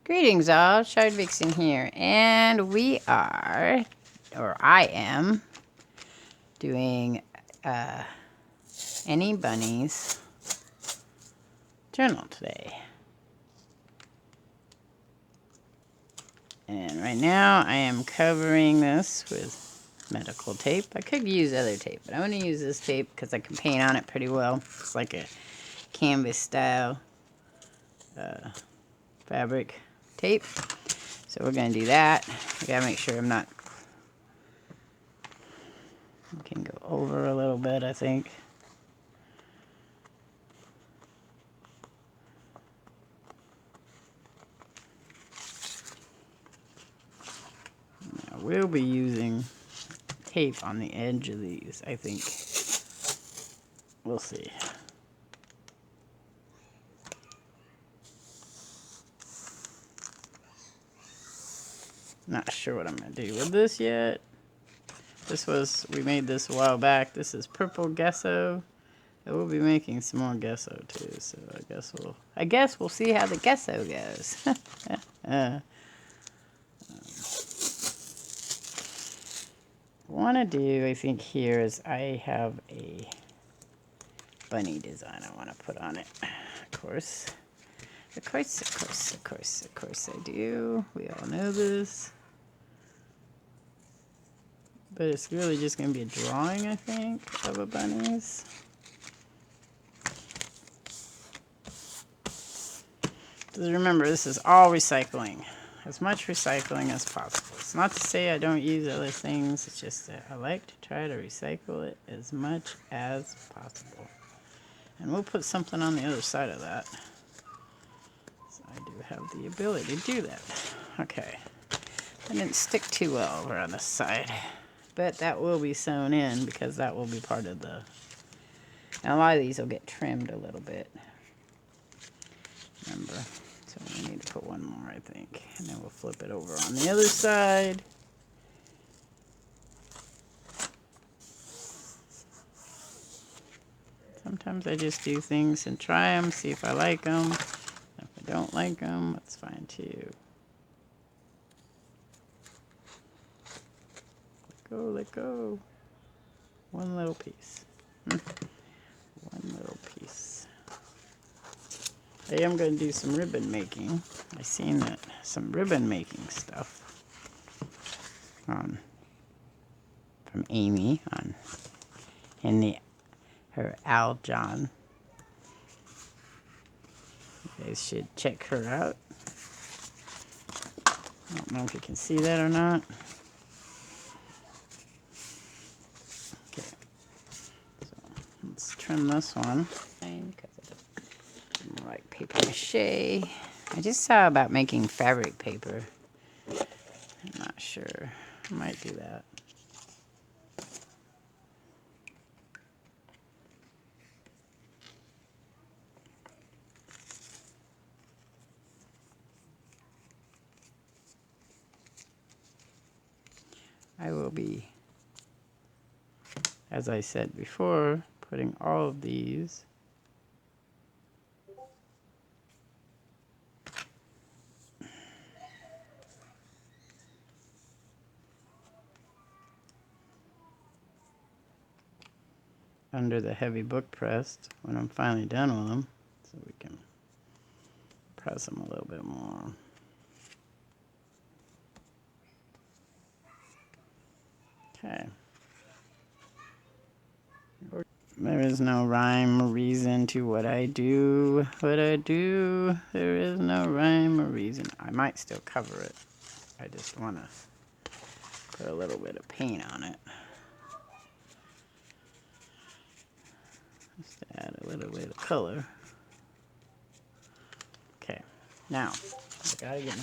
Greetings all, Shard Vixen here, and we are, or I am, doing Any Bunnies journal today. And right now I am covering this with medical tape. I could use other tape, but I'm going to use this tape because I can paint on it pretty well. It's like a canvas style fabric tape. So we're going to do that. I got to make sure I'm not... I can go over a little bit, I think. I will be using tape on the edge of these, I think. We'll see. Not sure what I'm going to do with this yet. We made this a while back. This is purple gesso. I will be making some more gesso too, so I guess we'll see how the gesso goes. What I want to do, I think, here is I have a bunny design I want to put on it. Of course I do. We all know this. But it's really just going to be a drawing, I think, of a bunnies. Just remember, this is all recycling. As much recycling as possible. It's not to say I don't use other things. It's just that I like to try to recycle it as much as possible. And we'll put something on the other side of that. So I do have the ability to do that. Okay. I didn't stick too well over on this side. But that will be sewn in because that will be part of the... And a lot of these will get trimmed a little bit. Remember. So we need to put one more, I think. And then we'll flip it over on the other side. Sometimes I just do things and try them, see if I like them. If I don't like them, that's fine too. Let go. One little piece. One little piece. I am going to do some ribbon making. I've seen that some ribbon making stuff from Amy in her Al John. You guys should check her out. I don't know if you can see that or not. Okay, so let's trim this one. I like paper mache. I just saw about making fabric paper. I'm not sure. I might do that. I will be, as I said before, putting all of these under the heavy book press when I'm finally done with them, so we can press them a little bit more. Okay. There is no rhyme or reason to what I do. What I do, there is no rhyme or reason. I might still cover it. I just want to put a little bit of paint on it. Just to add a little bit of color. Okay, now I gotta get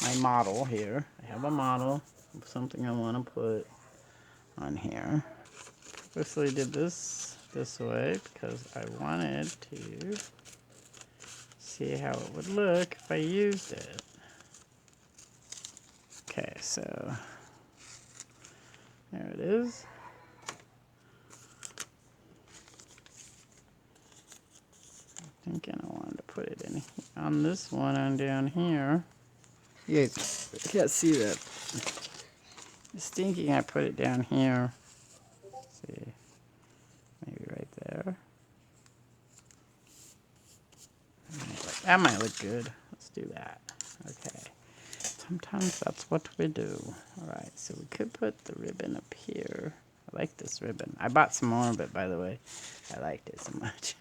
my model here. I have a model of something I want to put on here. Purposely did this way because I wanted to see how it would look if I used it. Okay, so there it is. Thinking I wanted to put it in on this one on down here. You guys can't see that. It's thinking I put it down here. Let's see, maybe right there. That might look good. Let's do that. Okay. Sometimes that's what we do. Alright, so we could put the ribbon up here. I like this ribbon. I bought some more, but by the way, I liked it so much.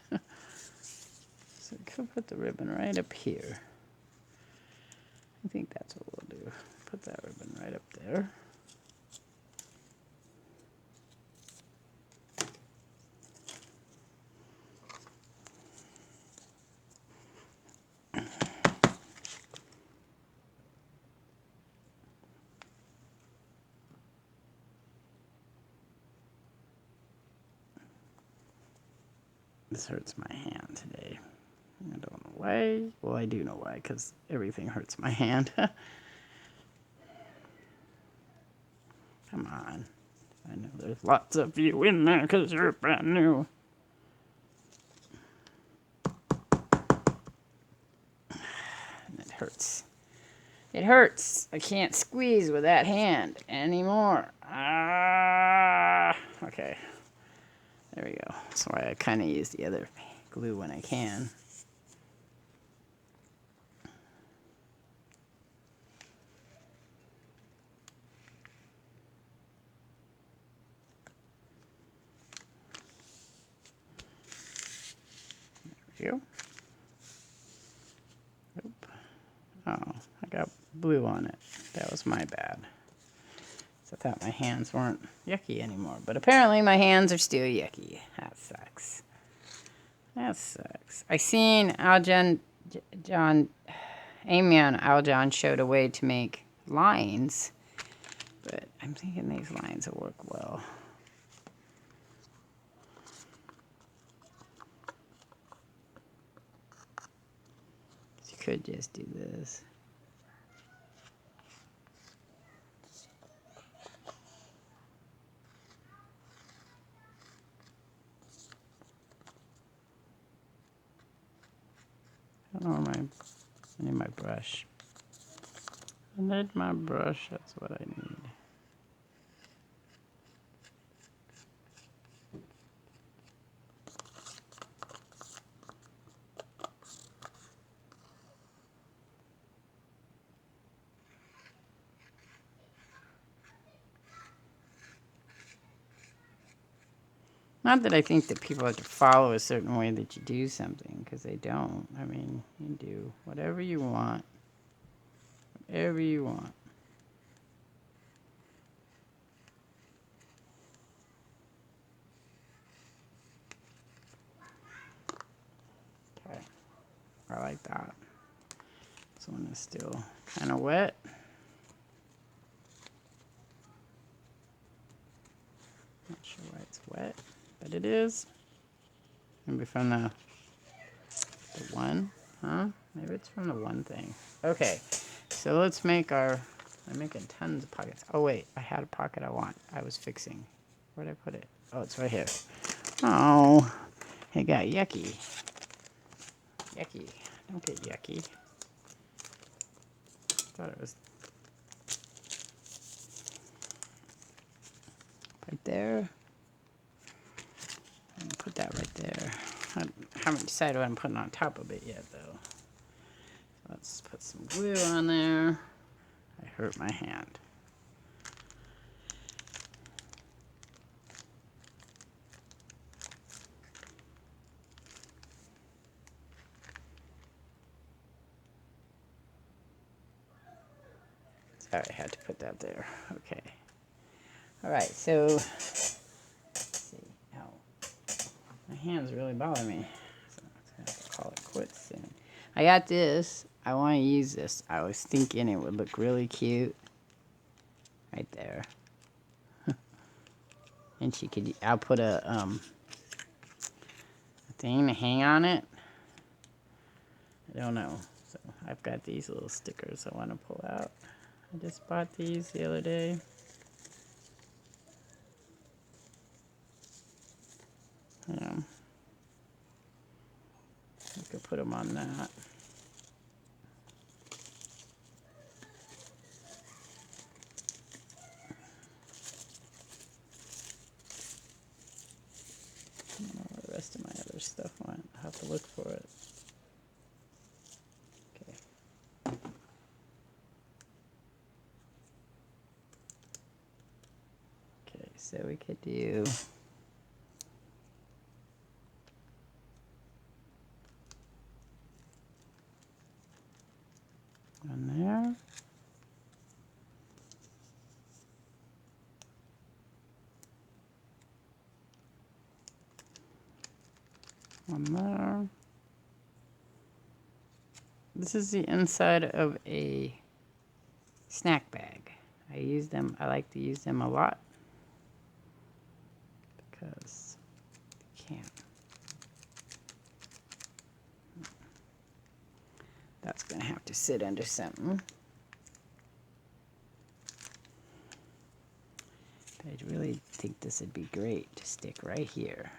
So we could put the ribbon right up here. I think that's what we'll do. Put that ribbon right up there. This hurts my hand today. I don't know why. Well, I do know why, because everything hurts my hand. Come on. I know there's lots of you in there because you're brand new. And it hurts. It hurts. I can't squeeze with that hand anymore. Ah. Okay. There we go. That's why I kind of use the other glue when I can. There we go. Oop. Oh, I got blue on it. That was my bad. I thought my hands weren't yucky anymore, but apparently my hands are still yucky. That sucks. That sucks. I seen Amy on Aljon showed a way to make lines, but I'm thinking these lines will work well. You could just do this. I don't know where I need my brush. I need my brush, that's what I need. Not that I think that people have to follow a certain way that you do something, because they don't. I mean, you do whatever you want. Whatever you want. Okay. I like that. This one is still kind of wet. Not sure why it's wet, but it is. Maybe from the one, huh? Maybe it's from the one thing. Okay, so let's make our, I'm making tons of pockets. Oh wait, I had a pocket I was fixing. Where'd I put it? Oh, it's right here. Oh, it got yucky. Yucky, don't get yucky. Thought it was right there. Put that right there. I haven't decided what I'm putting on top of it yet, though. Let's put some glue on there. I hurt my hand. Sorry, I had to put that there. Okay. All right, so let's see. Ow. My hands really bother me. So I'm going to have to call it quits soon. I got this. I want to use this. I was thinking it would look really cute. Right there. And she could, I'll put a thing to hang on it. I don't know. So I've got these little stickers I want to pull out. I just bought these the other day. You could put them on that. So we could do one there. One there. This is the inside of a snack bag. I use them, I like to use them a lot because you can't. That's going to have to sit under something. I really think this would be great to stick right here.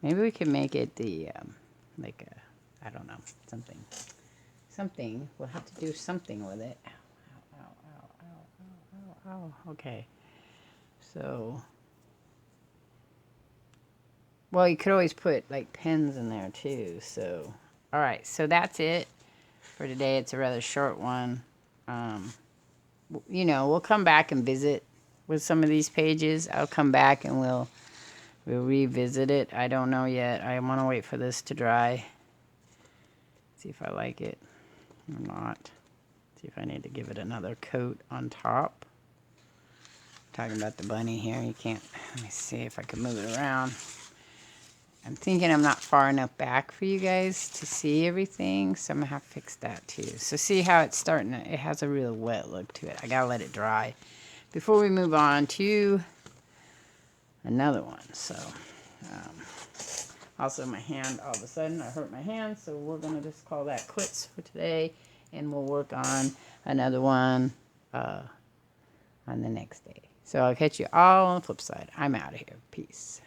Maybe we can make it the, like a, I don't know, something. We'll have to do something with it. Ow, ow, ow, ow, ow, ow, ow. Okay. So, well, you could always put like pens in there too. So, all right. So that's it for today. It's a rather short one. You know, we'll come back and visit with some of these pages. I'll come back and we'll revisit it. I don't know yet. I want to wait for this to dry. See if I like it or not. See if I need to give it another coat on top. Talking about the bunny here. You can't, let me see if I can move it around. I'm thinking I'm not far enough back for you guys to see everything, so I'm going to have to fix that too. So see how it's starting to, it has a real wet look to it. I got to let it dry before we move on to another one. So, also my hand, all of a sudden I hurt my hand, so we're going to just call that quits for today, and we'll work on another one on the next day. So I'll catch you all on the flip side. I'm out of here. Peace.